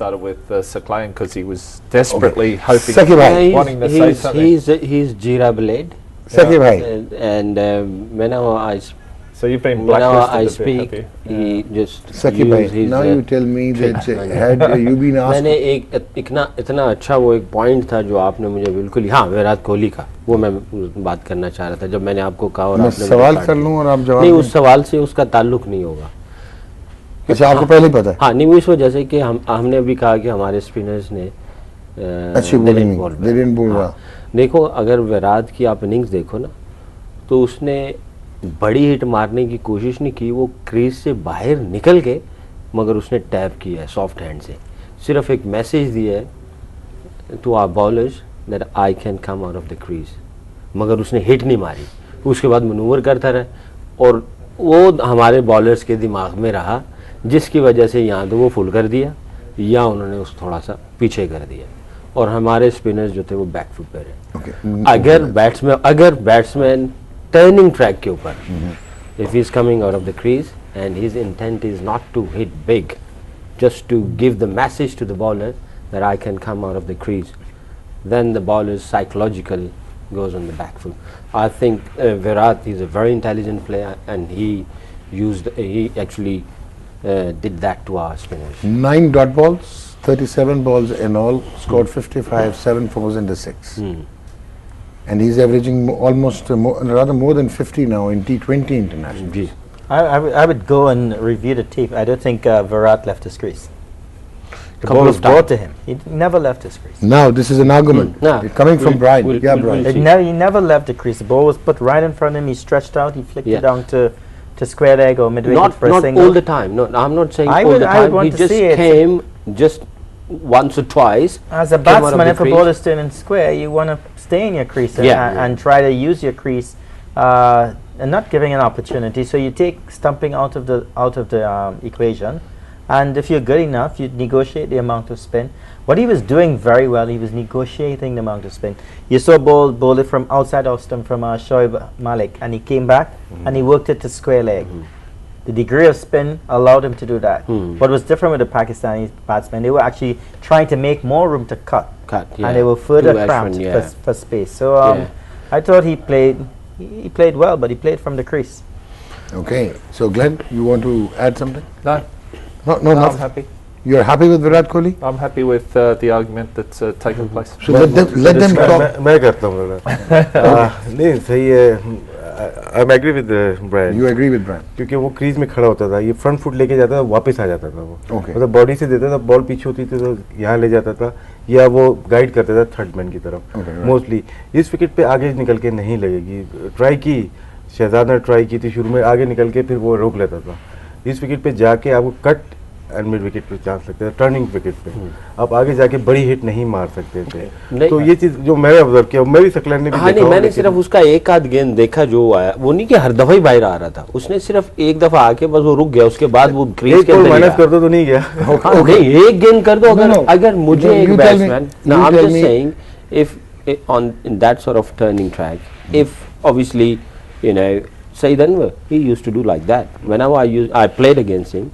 started with Saklan because he was desperately hoping, wanting to say something. He's Jira Blade. Sakib bhai. And whenever So you've been blacklisted I a speak, bit, he just Sakib bhai, now you tell me that had you been asked. मैंने एक इतना अच्छा वो एक point था जो आपने मुझे बिल्कुल हाँ विराट कोहली का वो मैं बात करना चाह रहा था जब मैंने आपको कहा और आपने सवाल कर लूं और आप जवाब नहीं उस सवाल से उसका ताल्लुक नहीं होगा अच्छा आपको पहले ही पता है हाँ नहीं इस वजह से कि हमने अभी कहा कि हमारे स्पिनर्स ने अच्छी बॉलिंग बोल रहा देखो अगर विराट की आप इनिंग्स देखो ना तो उसने बड़ी हिट मारने की कोशिश नहीं की वो क्रीज से बाहर निकल के मगर उसने टैप किया है सॉफ्ट हैंड से सिर्फ एक मैसेज दिया है to our bowlers that I can come out of the crease मगर उसने हिट नहीं मारी उसके बाद मनूवर करता रहा और वो हमारे बॉलर्स के दिमाग में रहा जिसकी वजह से या तो वो फुल कर दिया या उन्होंने उस थोड़ा सा पीछे कर दिया और हमारे स्पिनर्स जो थे वो बैकफुट पे रहे अगर बैट्समैन टर्निंग ट्रैक के ऊपर if he is coming out of the crease and his intent is not to hit big just to give the message to the bowler that I can come out of the crease then the bowler's psychological goes on the back foot. I think Virat is a very intelligent player and he actually did that to our spinners. 9 dot balls, 37 balls in all, scored 55, 7 fours and a 6. And he's averaging almost rather more than 50 now in T20 international. I would go and review the tape. I don't think Virat left his crease. The Couple ball of was brought to him. He never left his crease. Now this is an argument coming from Brian. Brian. He never left the crease. The ball was put right in front of him. He stretched out. He flicked it down to square leg or midwicket pressing. Not all the time. No, I'm not saying all the time. He just came just once or twice. As a batsman, if a ball is still in square, you want to stay in your crease and try to use your crease and not giving an opportunity. So you take stumping out of the equation. And if you're good enough, you negotiate the amount of spin. What he was doing very well, he was negotiating the amount of spin. You saw bowler from outside off stump from Shoaib Malik, and he came back and he worked it to square leg. The degree of spin allowed him to do that. What was different with the Pakistani batsmen, they were actually trying to make more room to cut and they were further cramped for space. So I thought he played well, but he played from the crease. Okay, so Glenn, you want to add something? No, I'm happy. You're happy with Virat Kohli? I'm happy with the argument that's taken place. So let them talk. मैं करता हूँ नहीं सही है I agree with Brian. You agree with Brian? क्योंकि वो crease में खड़ा होता था ये फ्रंट फुट लेके जाता था वापस आ जाता था वो Okay. मतलब बॉडी से देता था बॉल पीछे होती थी तो यहाँ ले जाता था या वो गाइड करता था थर्ड मैन की तरफ मोस्टली इस विकेट पे आगे निकल के नहीं लगेगी ट्राई की शहजाद ने ट्राई की थी शुरू में आगे निकल के फिर वो रोक लेता था इस विकेट पे जाके आपको कट एंड मिड विकेट पे चांस लगता है टर्निंग विकेट पे आप आगे जाके बड़ी हिट नहीं मार सकते थे तो ये चीज जो मैंने ऑब्जर्व किया मैं भी सकलैंड ने भी देखा मैंने सिर्फ उसका एक आध गेंद देखा जो आया वो नहीं कि हर दफा ही बाहर आ रहा था उसने सिर्फ एक दफा आके बस वो रुक गया उसके बाद वो क्रीज के अंदर माइनस कर दो तो नहीं गया नहीं एक गेंद कर दो अगर मुझे एक बैट्समैन ना I am just saying if on in that sort of turning track if obviously you know Sayyid Anwar, he used to do like that. Whenever I played against him,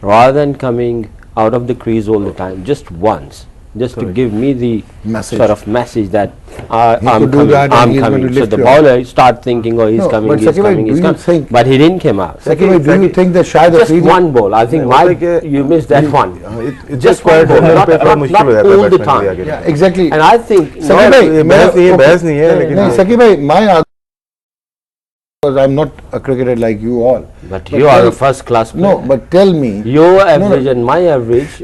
rather than coming out of the crease all the time, just once, just to give me the sort of message that I'm coming. So the bowler start thinking, oh, he's coming, he's coming, he's coming. But he didn't come out. Do you think that Shahid Afridi? Just one ball. I think you missed that one. Just one ball, not all the time. Yeah, exactly. And I think बहस नहीं है लेकिन Sakib bhai, my because I'm not a cricketer like you all. But you are a first class player. No, but tell me. Your average and my average,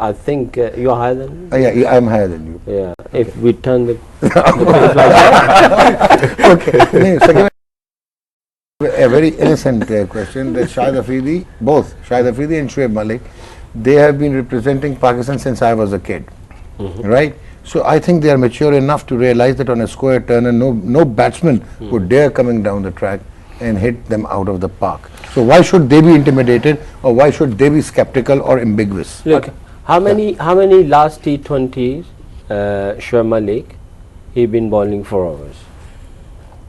I think you're higher than me. Yeah, I'm higher than you. Yeah, if we turn the page like that. Okay. A very innocent question that Shahid Afridi, both Shahid Afridi and Shoaib Malik, they have been representing Pakistan since I was a kid. Right? So I think they are mature enough to realize that on a square turner, no batsman would dare coming down the track and hit them out of the park. So why should they be intimidated, or why should they be skeptical or ambiguous? Look, how many last T20s Shoaib Malik he been bowling 4 overs?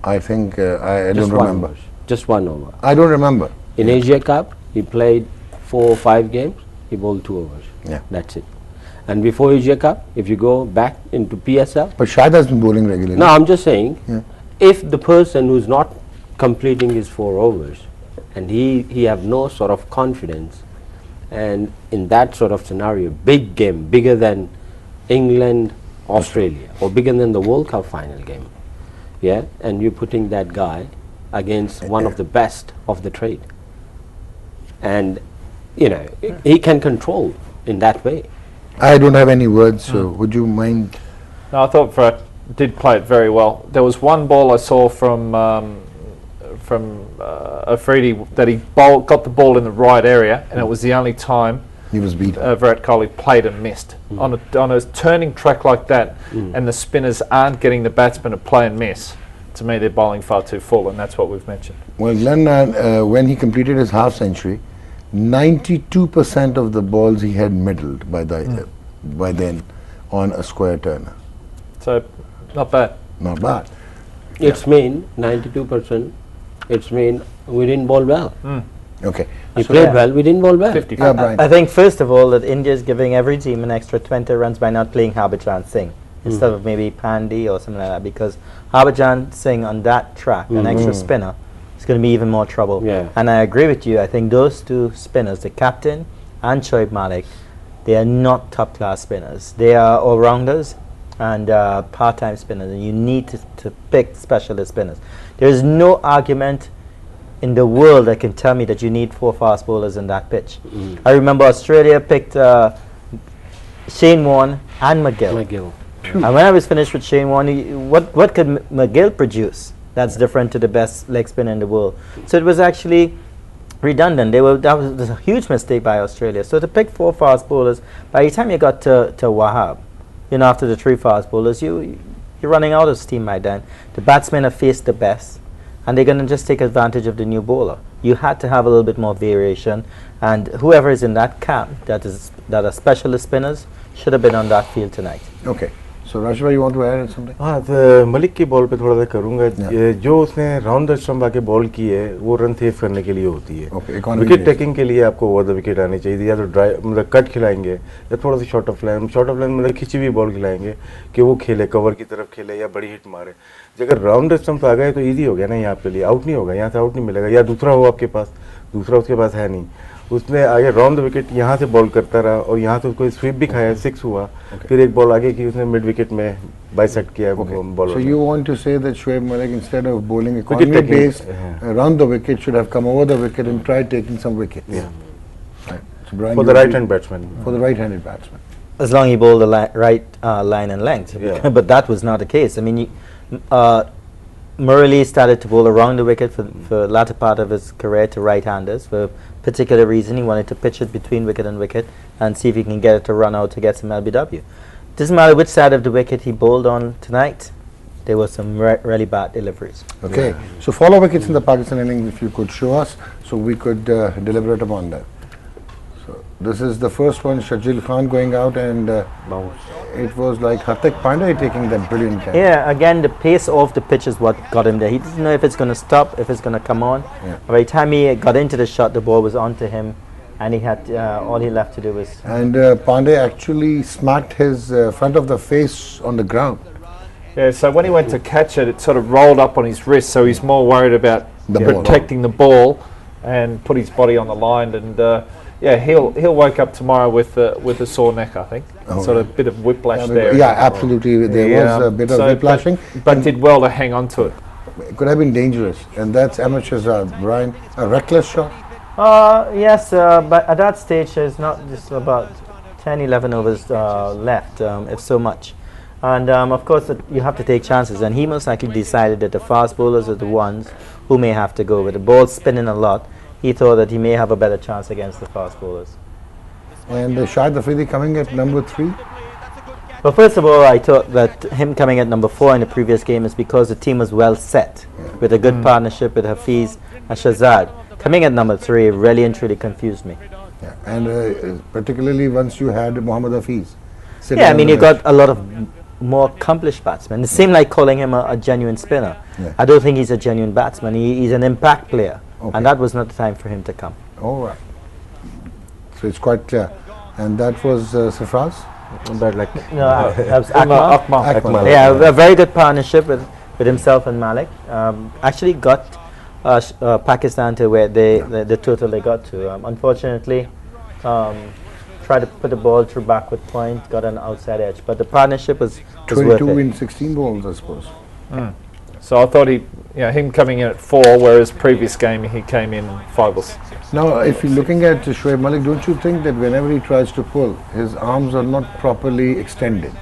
I think I don't remember. Just 1 over. I don't remember. In Asia Cup, he played 4 or 5 games. he bowled 2 overs. Yeah. That's it. And before Asia Cup, if you go back into PSL. But Shahid has been bowling regularly. No, I'm just saying, Yeah. if the person who's not completing his 4 overs and he have no sort of confidence, and in that sort of scenario, big game, bigger than England, Australia, or bigger than the World Cup final game, yeah, and you're putting that guy against one of the best of the trade, and you know he can control in that way. I don't have any words, so would you mind? No, I thought Virat did play it very well. There was one ball I saw from Afridi that he got the ball in the right area, and it was the only time He was beat. Virat Kohli played and missed. On a turning track like that, and the spinners aren't getting the batsmen to play and miss, to me they're bowling far too full, and that's what we've mentioned. Well, Glenn, when he completed his half century, 92% of the balls he had middled by then on a square turner. So, not bad. Not bad. It's mean 92%. It's mean we didn't bowl well. Okay. We played well, we didn't bowl well. 50. Yeah, Brian. I think first of all that India is giving every team an extra 20 runs by not playing Harbhajan Singh instead of maybe Pandey or something like that, because Harbhajan Singh on that track, an extra spinner, is going to be even more trouble. Yeah. And I agree with you. I think those two spinners, the captain and Shoaib Malik, they are not top class spinners. They are all-rounders and part-time spinners, and you need to pick specialist spinners. There is no argument in the world that can tell me that you need 4 fast bowlers in that pitch. I remember Australia picked Shane Warne and McGill. And when I was finished with Shane Warne, what could McGill produce that's different to the best leg spinner in the world? So it was actually redundant. That was a huge mistake by Australia. So to pick 4 fast bowlers, by the time you got to Wahab, after the 3 fast bowlers, you're running out of steam by then. The batsmen have faced the best, and they're going to just take advantage of the new bowler. You had to have a little bit more variation, and whoever is in that camp that are specialist spinners should have been on that field tonight. Okay. So Rashba, you want to add something? हाँ, तो मलिक की ball पे थोड़ा सा करूँगा। जो उसने round the stump आके बॉल की है, वो रन सेव करने के लिए होती है। विकेट टेकिंग के लिए आपको ओवर द विकेट आनी चाहिए, या तो ड्राइव मतलब कट खिलाएंगे, या थोड़ा सा शॉर्ट ऑफ लाइन मतलब खिंची हुई बॉल खिलाएंगे कि वो खेले, कवर की तरफ खेले या बड़ी हिट मारे। अगर राउंड द स्टंप आ गए तो ईजी हो गया ना, यहाँ पे लिए आउट नहीं होगा, यहाँ से आउट नहीं मिलेगा, या दूसरा हो आपके पास, दूसरा उसके पास है नहीं। उसने आगे राउंड द विकेट यहाँ से बॉल करता रहा, और यहाँ से उसको स्वीप भी खाया, 6 हुआ, फिर एक बॉल आगे की उसने मिड विकेट में बाइसेक्ट किया ball. So you want to say that Shoaib Malik, instead of bowling economy based around the wicket, should have come over the wicket and tried taking some wickets. Yeah. Right. So Brian, For the right-hand batsman. For the right-handed batsman. As long as he bowled the right line and length. Yeah. But that was not the case. I mean, Murali started to bowl around the wicket for the latter part of his career to right-handers for a particular reason. He wanted to pitch it between wicket and wicket and see if he can get it to run out to get some LBW. Doesn't matter which side of the wicket he bowled on tonight, there were some really bad deliveries. Okay. Yeah. So follow wickets in the Pakistan innings, if you could show us, so we could deliberate upon that. So this is the first one, Shajil Khan going out, and it was like Hardik Pandya taking that brilliant catch. Yeah, again, the pace of the pitch is what got him there. He didn't know if it's going to stop, if it's going to come on. Yeah. By the time he got into the shot, the ball was onto him, and he had all he left to do was... And Pandya actually smacked his front of the face on the ground. Yeah, so when he went to catch it, it sort of rolled up on his wrist, so he's more worried about protecting the ball and put his body on the line. And yeah, he'll wake up tomorrow with a sore neck, I think. Sort of a bit of whiplash there. Yeah, absolutely. There was a bit of whiplashing. But did well to hang on to it. It could have been dangerous, and that's amateurs, Brian. A reckless shot. Yes, but at that stage there's not just about 10-11 overs left, if so much. And of course you have to take chances, and he most likely decided that the fast bowlers are the ones who may have to go with the ball spinning a lot. He thought that he may have a better chance against the fast bowlers. And Shahid Afridi coming at number 3. Well, first of all, I thought that him coming at number 4 in the previous game is because the team was well set with a good partnership with Hafiz and Shahzad. Coming at number 3 really and truly confused me. Yeah. And particularly once you had Mohammad Hafiz. Yeah, I mean, you got a lot of more accomplished batsmen. It seemed like calling him a genuine spinner. Yeah. I don't think he's a genuine batsman. He's an impact player. Okay. And that was not the time for him to come. All right. So it's quite clear. And that was Sarfraz? Bad luck. No, that was Akmal. Akmal. Yeah, a very good partnership with himself and Malik. Actually got Pakistan to where the total they got to. Unfortunately, tried to put the ball through backward point, got an outside edge, but the partnership was 22 worth it. in 16 balls, I suppose. So I thought him coming in at 4, whereas previous game he came in 5 or 6. Now, if you're looking at Shoaib Malik, don't you think that whenever he tries to pull, his arms are not properly extended?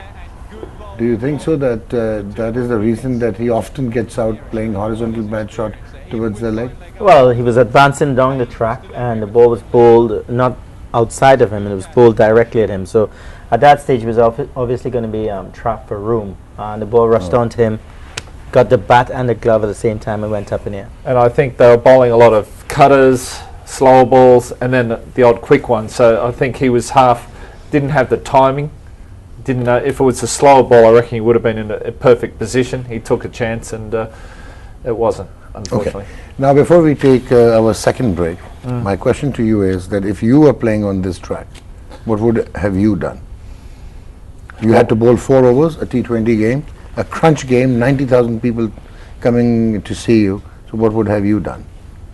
Do you think so that that is the reason that he often gets out playing horizontal bad shot towards the leg? Well, he was advancing down the track and the ball was bowled not outside of him, and it was bowled directly at him. So at that stage he was obviously going to be trapped for room, and the ball rushed onto him, got the bat and the glove at the same time and went up in the air. And I think they were bowling a lot of cutters, slower balls, and then the odd quick one. So I think he was didn't have the timing. Didn't know if it was a slower ball. I reckon he would have been in a perfect position. He took a chance, and it wasn't, unfortunately. Okay. Now, before we take our second break, my question to you is that if you were playing on this track, what would have you done? You had to bowl 4 overs, a T20 game, a crunch game, 90,000 people coming to see you. So what would have you done?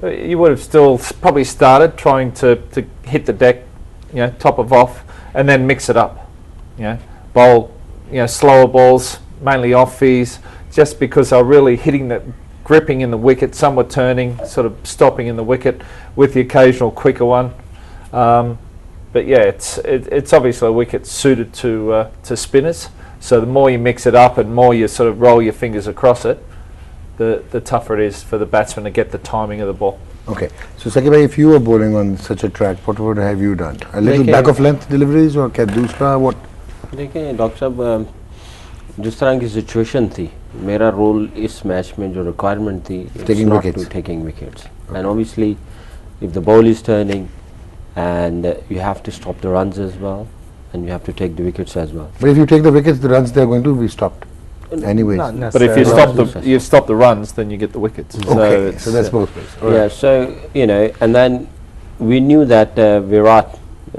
You would have still probably started trying to hit the deck, top of off, and then mix it up. Bowl, slower balls, mainly offies, just because they're really hitting the gripping in the wicket. Some were turning, sort of stopping in the wicket, with the occasional quicker one. But yeah, it's obviously a wicket suited to spinners. So the more you mix it up and more you sort of roll your fingers across it, the tougher it is for the batsman to get the timing of the ball. Okay. So Saqib bhai, if you were bowling on such a track, what would have you done? A little back of length deliveries or क्या दूसरा what? देखिए doctor साहब, जिस तरह की situation थी, मेरा role इस मैच में जो रिक्वायरमेंट थी, taking wickets. Taking wickets. And obviously, if the ball is turning, and you have to stop the runs as well, and you have to take the wickets as well. But if you take the wickets, the runs they are going to be stopped. Anyways. But if you stop the runs, then you get the wickets. Okay, so that's both ways. Right. Yeah, so and then we knew that Virat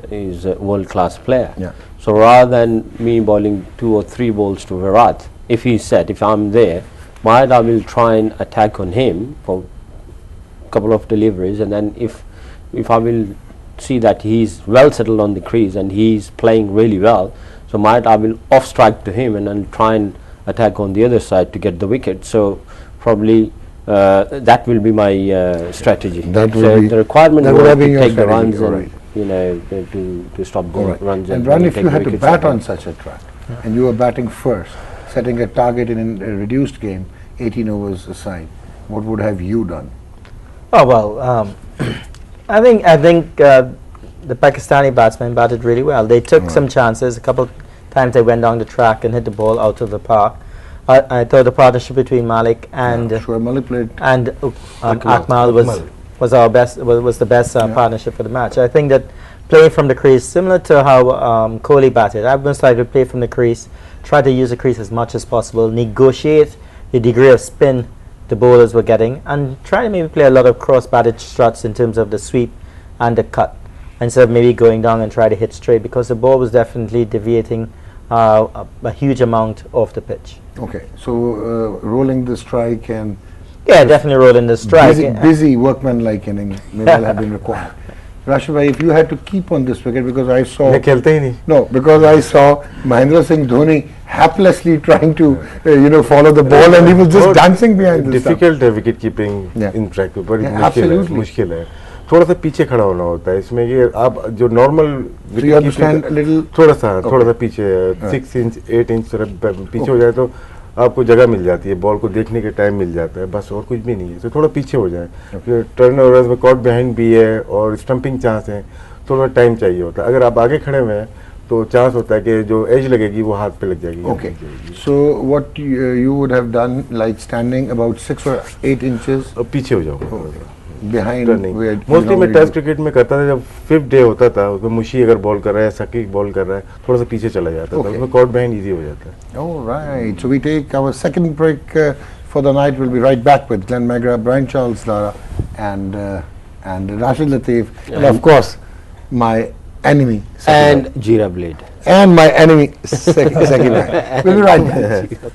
is a world-class player. Yeah. So rather than me bowling 2 or 3 balls to Virat, if he's set, if I'm there, I will try and attack on him for a couple of deliveries, and then if I will see that he's well settled on the crease and he's playing really well, so I will off strike to him and then try and attack on the other side to get the wicket. So probably that will be my strategy. So the requirement was to take the runs and to stop the runs. And Ran, if you had to bat on such a track and you were batting first, setting a target in a reduced game, 18 overs aside, what would have you done? Oh well, I think the Pakistani batsmen batted really well. They took some chances. A couple times they went down the track and hit the ball out of the park. I thought the partnership between Malik and Shoaib Malik played and Akmal was the best partnership for the match. I think that playing from the crease, similar to how Kohli batted, I would like to play from the crease, try to use the crease as much as possible, negotiate the degree of spin the bowlers were getting, and try to maybe play a lot of cross-batted struts in terms of the sweep and the cut, instead of maybe going down and try to hit straight, because the ball was definitely deviating a huge amount off the pitch. Okay, so rolling the strike and definitely rolling the strike. Busy workman-like inning may well have been required. Rashid bhai, if you had to keep on this wicket, because I saw because I saw Mahendra Singh Dhoni haplessly trying to follow the ball, and he was just dancing behind the difficult wicket keeping in track पे बड़ी मुश्किल है थोड़ा सा पीछे खड़ा होना होता है इसमें ये आप जो नॉर्मल थोड़ा सा पीछे 6 इंच 8 इंच पीछे हो जाए तो आपको जगह मिल जाती है, बॉल को देखने के टाइम मिल जाता है, बस और कुछ भी नहीं है। तो थोड़ा पीछे हो जाए, टर्न ओवर्स में कॉट बिहाइंड भी है और स्टंपिंग चांस है, थोड़ा टाइम चाहिए होता है। अगर आप आगे खड़े हुए हैं तो चांस होता है कि जो एज लगेगी वो हाथ पे लग जाएगी। Okay, so what you would have done like standing about 6 or 8 inches पीछे हो जाओगे behind. मोस्टली मैं टेस्ट क्रिकेट में करता था, जब 5th डे होता था उसमें मुशी अगर बॉल कर रहा है, सकीक बॉल कर रहा है, थोड़ा सा पीछे चला जाता था, उसमें कॉट बिहाइंड इजी हो जाता है। Alright, so we take our second break for the night. We'll be right back with Glenn Magra, Brian Charles Lara and Rashid Latif, and of course my enemy. And Jeera Blade. And my enemy, second man. We'll be right back.